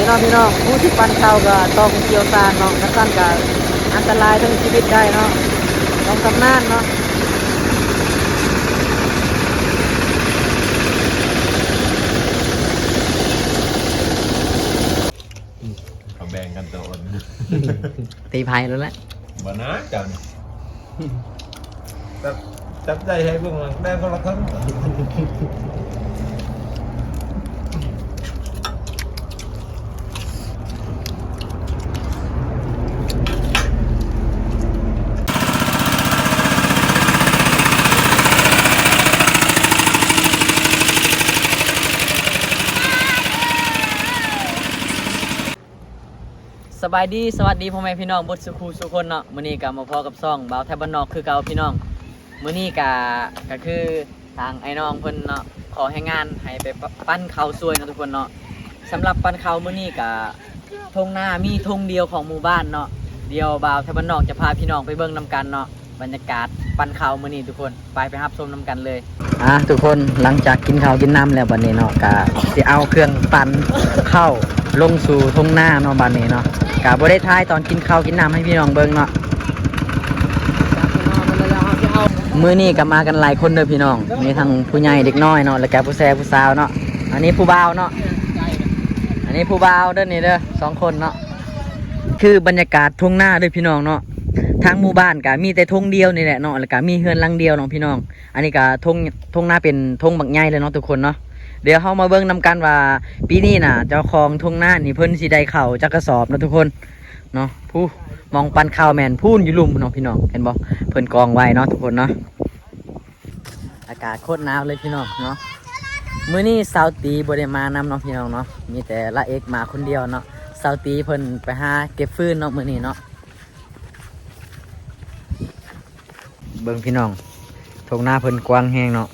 พี่น้องผู้ที่ปั่นข้าวก็ต้องเกี่ยวซานเนาะนักสั้นก็อันตรายทั้งชีวิตได้เนาะต้องชำนาญเนาะเขาแบ่งกันตัวอ่อน ตีภัยแล้วแหละ บ้านะจังจับใจให้เบื้องหลังได้ก็ละครั้งสบายดีสวัสดีพ่อแม่พี่น้องบดสุขูสุคนเนาะมื้อนี้ก็มาพอกับซ่องบ่าวไทยบ้านนอกคือเก่าพี่น้องมื้อนี้ก็คือทางไอ้น้องเพิ่นเนาะขอให้งานให้ไปปั้นข้าวสวยเนาะทุกคนเนาะสำหรับปั้นข้าวมื้อนี้ก็ธงหน้ามีธงเดียวของหมู่บ้านเนาะเดียวบ่าวไทยบ้านนอกจะพาพี่น้องไปเบิ่งนํกันเนาะบรรยากาศปั้นข้าวมื้อนี้ทุกคนไปรับชมนํกันเลยทุกคนหลังจากกินข้าวกินน้ำแล้วบัดนี้เนาะก็สิเอาเครื่องปั้นข้าวลงสู่ธงหน้าเนาะบัดนี้เนาะกะบ่ได้ท้ายตอนกินข้าวกินน้ำให้พี่น้องเบิ่งเนาะมื้อนี้ก็มากันหลายคนเด้อพี่น้องมีทั้งผู้ใหญ่เด็กน้อยเนาะแล้วก็ผู้แซ่ผู้สาวเนาะอันนี้ผู้บ่าวเนาะอันนี้ผู้บ่าวเด้อนี่เด้อ2คนเนาะคือบรรยากาศทุ่งนาเด้อพี่น้องเนาะทางหมู่บ้านก็มีแต่ทุ่งเดียวนี่แหละเนาะแล้วก็มีเฮือนหลังเดียวเนาะพี่น้องอันนี้ก็ทุ่งนาเป็นทุ่งบักใหญ่เลยเนาะทุกคนเนาะเดี๋ยวเฮามาเบิ่งนำกันว่าปีนี้น่ะเจ้าของทุ่งนานี่เพิ่นสิได้ข้าวจักกระสอบเนาะทุกคนเนาะผู้มองปันข้าวแม่นพูนอยู่ลุ่มเนาะพี่น้องเห็นบ่เพิ่นกองไว้เนาะทุกคนเนาะอากาศโคตรหนาวเลยพี่น้องเนาะมื้อนี้สาวตีบ่ได้มานำเนาะพี่น้องเนาะมีแต่ละเอกมาคนเดียวเนาะสาวตีเพิ่นไปหาเก็บฟืนเนาะมื้อนี้เนาะเบิ่งพี่น้องทุ่งนาเพิ่นกว้างแฮงเนาะ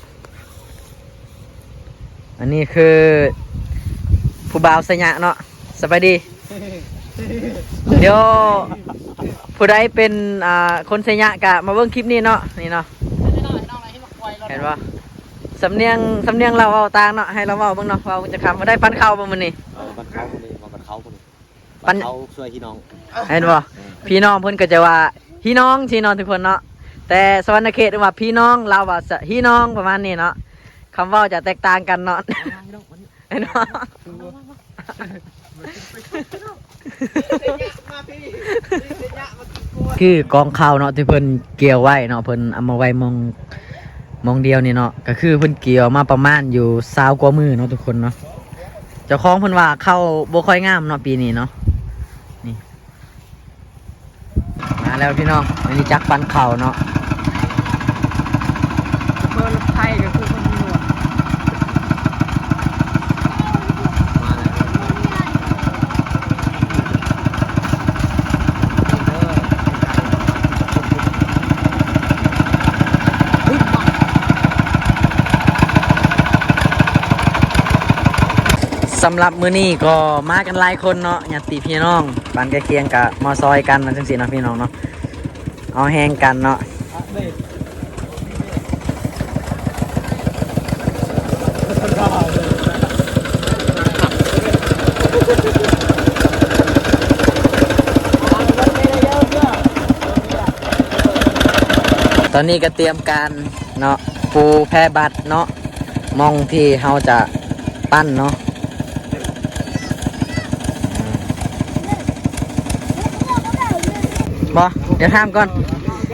อันนี้คือผู้บ่าวสยะเนาะสบายดี เดี๋ยวผู้ใดเป็นคนสยะกะมาเบิ่งคลิปนี้เนาะนี่เนาะเห็นปะสำเนียงเราเอาต่างเนาะให้เราเอาเบิ่งเนาะว่าจะคำมาได้ปั้นข้าวบ่มื้อนี้ปั้นข้าวคนนี้มาปั้นข้าวคนนี้ปั้นข้าวช่วยพี่น้องเห็นปะพี่น้องเพิ่นก็จะว่าพี่น้องที่นอนทุกคนเนาะแต่สวรรณเขตว่าพี่น้องเราว่าพี่น้องประมาณนี้เนาะคำว่าจะแตกต่างกันเนาะเห็นปะคือกองข้าวเนาะที่เพิ่นเกี่ยวไว้เนาะเพิ่นเอามาไว้มองเดียวนี่เนาะก็คือเพิ่นเกี่ยวมาประมาณอยู่20 กว่ามื้อเนาะทุกคนเนาะเจ้าของเพิ่นว่าข้าวบ่ค่อยงามเนาะปีนี้เนาะนี่มาแล้วพี่น้องอันนี้จักปั้นข้าวเนาะเพิ่นไทยก็คือคนมีหนวดสำหรับมื้อนี้ก็มากันหลายคนเนาะญาติพี่น้องบ้านใกล้เคียงกับมาซอยกันจังซี่เนาะพี่น้องเนาะเอาแห้งกันเนาะตอนนี้ก็เตรียมการเนาะปูแพร่บัตรเนาะมองที่เฮาจะปั้นเนาะบ่เดี๋ยวถามก่อน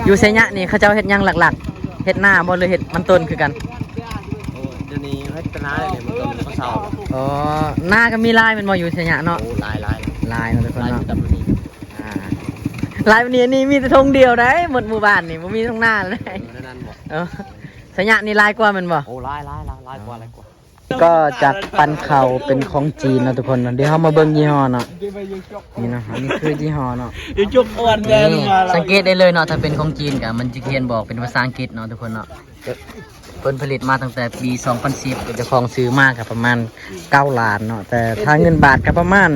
อยู่ไสยะนี่เขาเจ้าเฮ็ดหยังหลักๆเฮ็ดหน้าบ่หรือเฮ็ดมันต้นคือกันเดี๋ยวนี้เฮ็ดเป็นน้าเลยมันต้นข้าวเช้าอ๋อหน้าก็มีลายมันบ่อยู่ไสยะเนาะโอ้ลายเนาะทุกคนเนาะตำนี้ลายวันนี้นี่มีแต่ธงเดียวได้หมดหมู่บ้านนี่บ่มีธงหน้าเลยนั่นบ่ไสยะนี่ลายกว่ามันบ่โอ้ลายกว่าก็จากปันเขาเป็นของจีนเนาะทุกคนเดี๋ยวเรามาเบิ่งยี่ห้อเนาะนี่เนาะอันนี้คือยี่ห้อเนาะจุกอ้วนแดงมาสังเกตได้เลยเนาะถ้าเป็นของจีนก็มันจะเขียนบอกเป็นภาษาอังกฤษเนาะทุกคนเนาะเพิ่นผลิตมาตั้งแต่ปี2010เจ้าของซื้อมาก็ประมาณ9 ล้านเนาะแต่ถ้าเงินบาทก็ประมาณ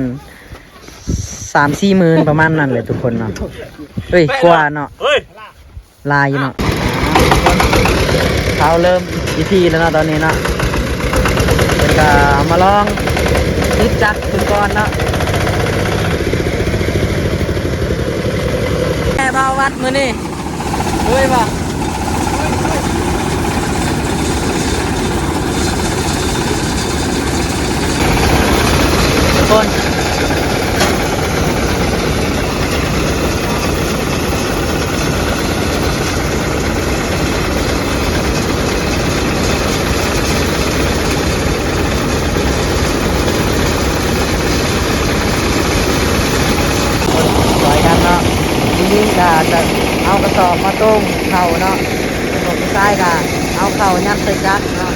3-4 หมื่นประมาณนั้นเลยทุกคนเนาะเฮ้ยกว่าเนาะลายอยู่เนาะเขาเริ่มพิธีแล้วเนาะตอนนี้เนาะก็มาลองติดจักรถึงก่อนเนาะ บ่าววัดมื้อนี้เฮ้ยบ่ทุกคนนี่ก็จะเอากระสอบมาต้มเข่าเนาะกระสอบที่ใต้ก็เอาเข่ายัดใส่จักรเนาะ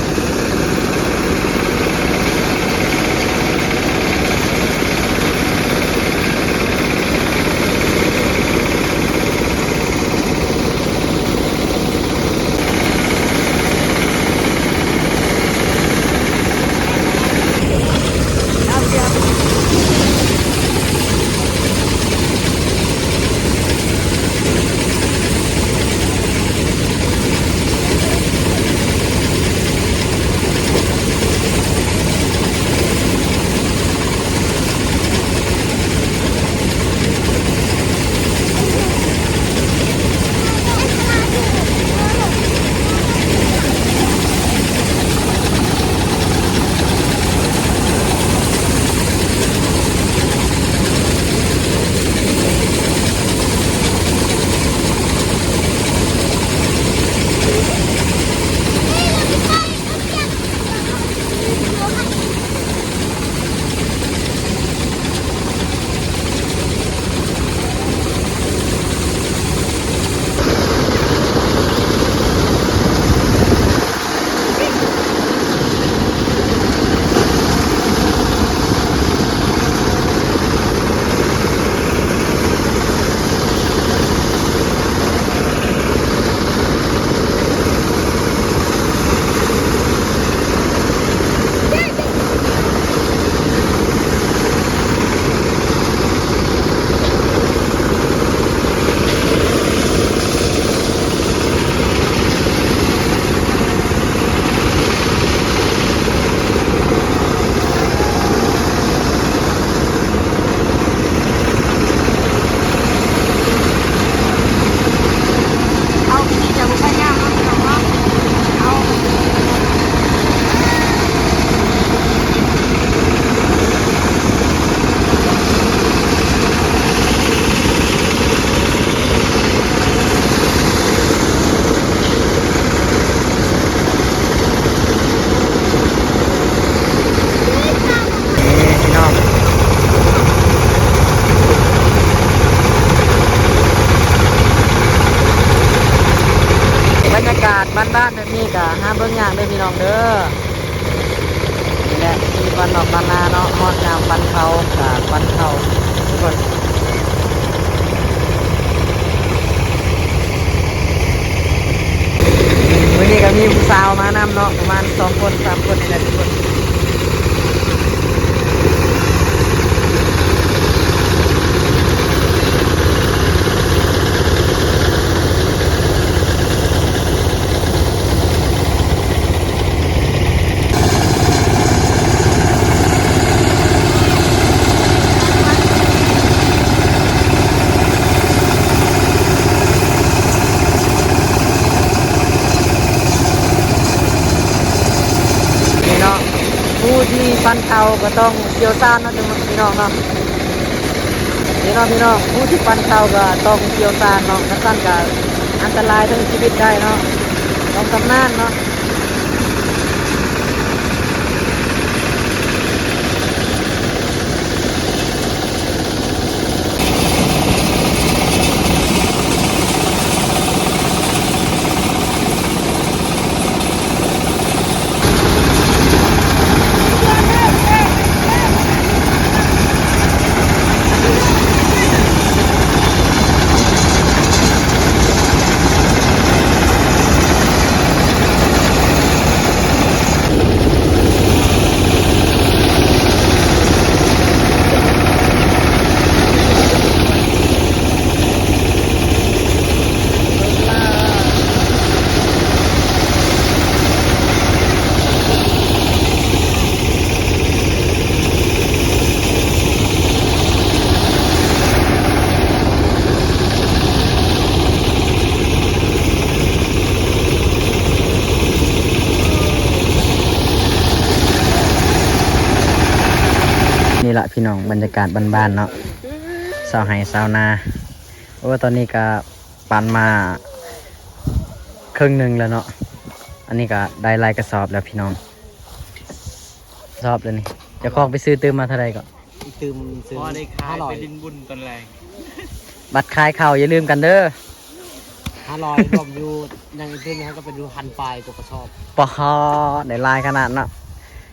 บ้านๆแบบนี้ก็ห้ามเบิ่งอย่างเด้อพี่น้องเด้อนี่แหละที่วันออกบ้านนาเนาะฮอดยามปันเขาก็ปันเขาทุกคนมื้อนี้ก็มีผู้สาวมานำเนาะประมาณ2คน3คนนี่แหละทุกคนผู้ที่ปันเขาก็ต้องเกี่ยวซ่านเนาะพี่น้องเนาะพี่น้องผู้ที่ปันเขาก็ต้องเกี่ยวซ่านเนาะกระสั้นก็อันตรายถึงชีวิตได้เนาะต้องชำนาญเนาะ นี่แหละพี่น้องบรรยากาศบ้านๆเนาะชาวไห่ชาวนาโอ้ตอนนี้ก็ปันมาครึ่งหนึ่งแล้วเนาะอันนี้ก็ได้ลายกระสอบแล้วพี่น้องกระสอบเลยนี่เจะคล้าของไปซื้อตื้มมาเท่าไรก่อน ตื่มซื้อ พอได้ขาย 500 ไปดินบุญตอนแรง บัตรขายข้าวอย่าลืมกันเด้อ 500รวมอยู่ยังอีกเรื่องนึงก็เป็นดูพันปลายตัวกระสอบ ปอได้ลายขนาดเนาะ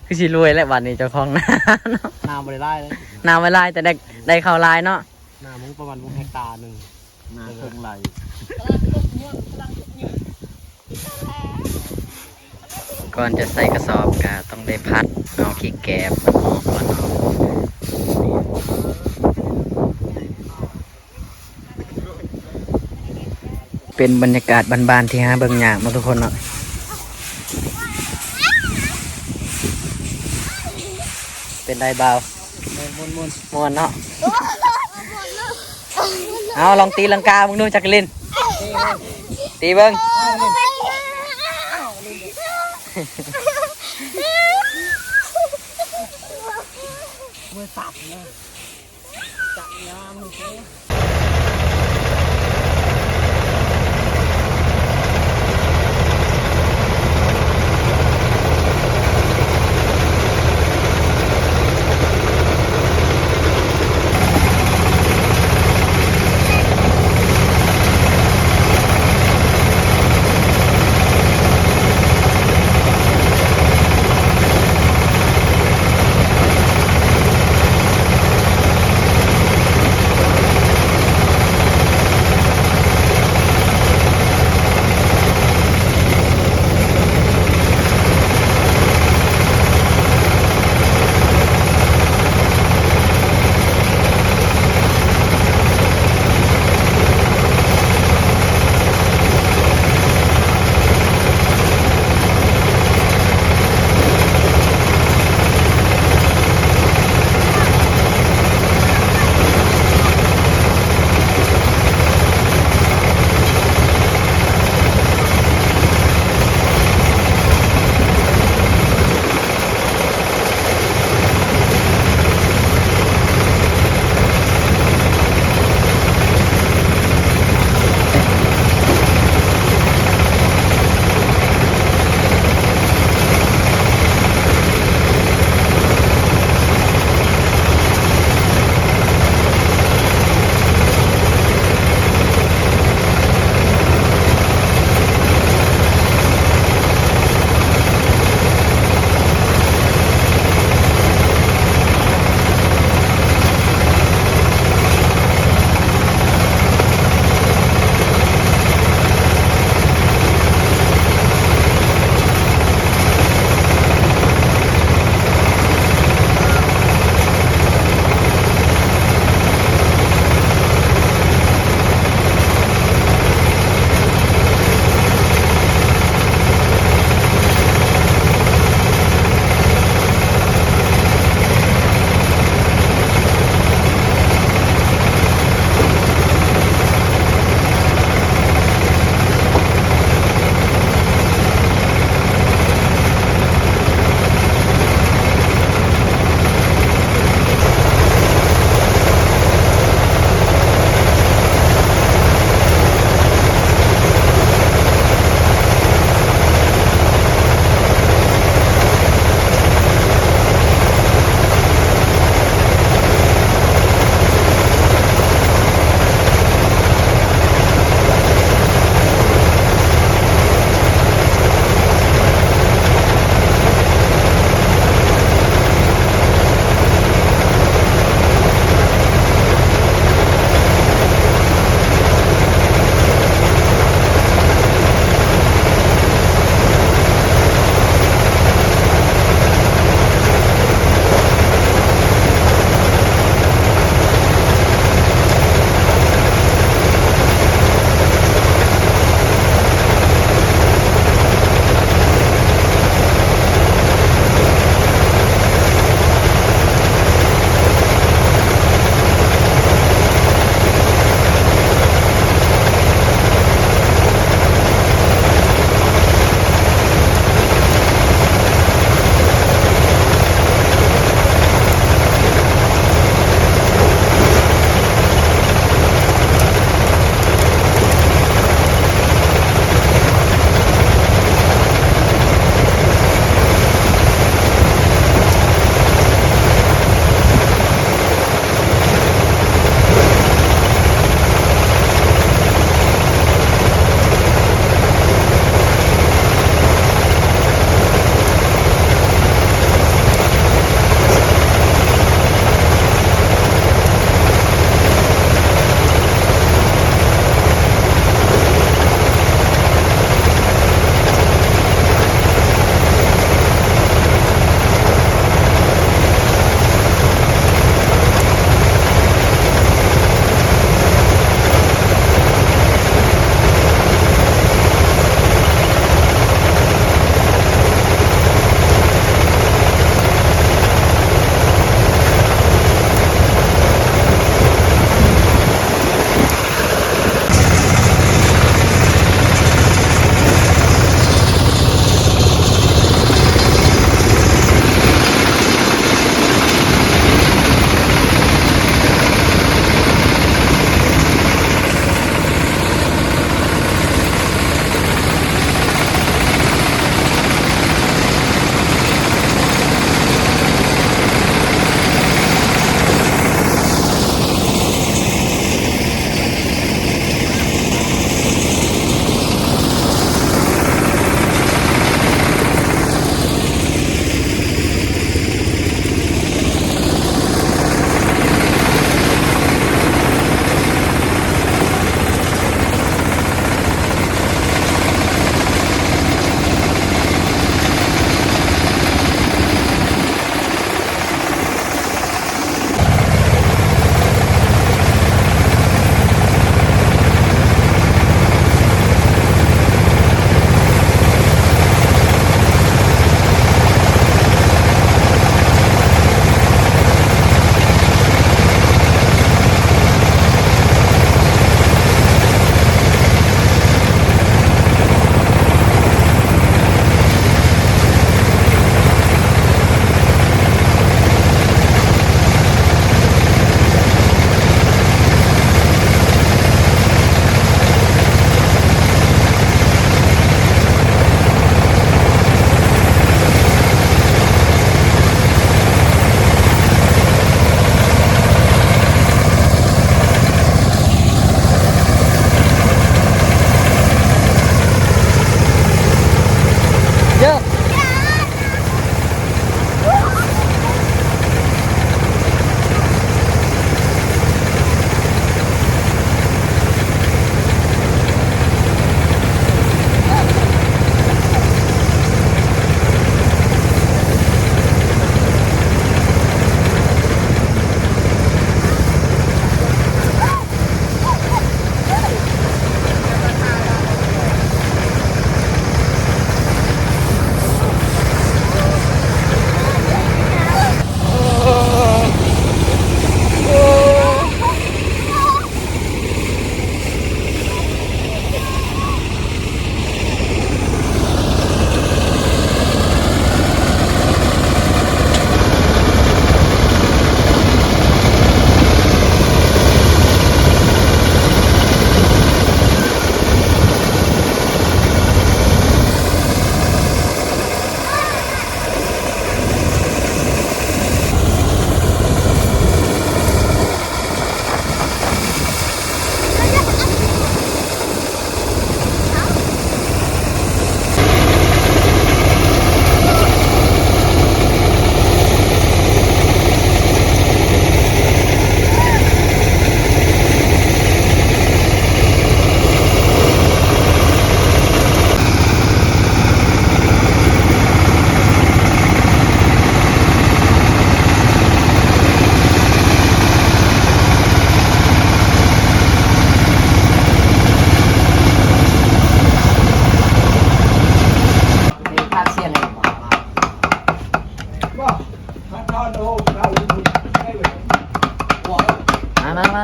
คือสิรวยแล้ววันนี้เจ้าของนาเนาะ นาบริไล่เลย นาไม่ลายแต่ได้ข้าวลายเนาะ นามึงประมาณ1 เฮกตาร์หนึ่ง นาเครื่องไหล ก่อนจะใส่กระสอบก็ต้องได้พัดเอาขี้แกบมันออกก่อนเนาะเป็นบรรยากาศบ้านๆที่หาเบิ่งยากเนาะทุกคนเนาะเป็นได้เบาม่วนเนาะเอาลองตีลังกามึงดูจักรินตีเบิ่ง มือสับนะจับยามมือ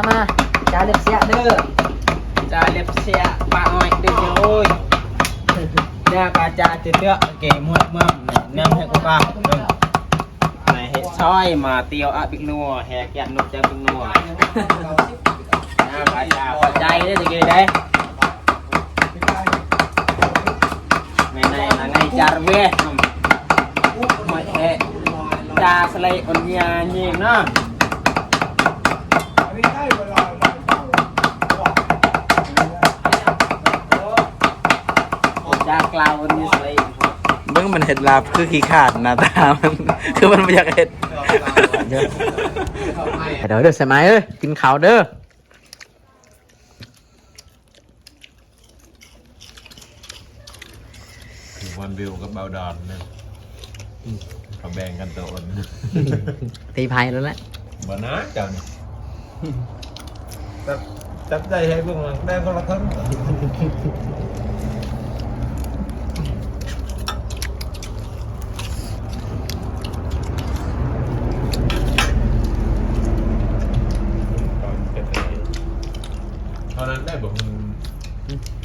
มาจ้าเล็บเสียเด้อ Cha liệp xe ba ngoại đi rồi. Nè cả cha thì tựa kể muộn mầm nem hệ của ba. Này hệ soi mà tiêu ạ bị nua hè kẹt nụ cha bị nua. Nè cả cha có chay đấy thì kì đấy. Ngày này là ngày cha về. Mọi hệ cha sẽ lấy ổn nhà nhìn nó. Cha cloud như vậy. เบิ่งมันเห็ดลาบคือขี้ขาดหน้าตามัน คือมันไม่อยากเห็ด เดี๋ยวเด้อใส่ไม้เอ้ยกินข้าวเด้อ ถึงวันวิวกับเบาดอนเนี่ยเขาแบ่งกันตัวอ่อน ตีไพ่แล้วแหละ บ่นะเจ้านี่จับใจให้เบื้องหลังได้คนละครั้งตอนนั้นได้บอกมึง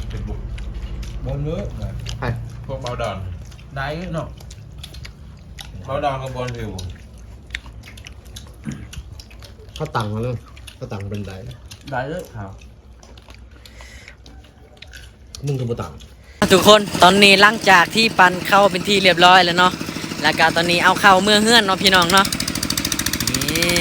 เป็นบุกบอลเนื้อพวกเบาดอน Đấy nó. เบาดอนกับบอลวิว เขาตังมาเลยเขาตังเป็นได Đấy đấy hả? มึงก็บ่ตัง ทุกคนตอนนี้หลังจากที่ปันเข้าเป็นที่เรียบร้อยแล้วเนาะแล้วก็ตอนนี้เอาเข้าเมื่อเฮือนเนาะพี่น้องเนาะนี่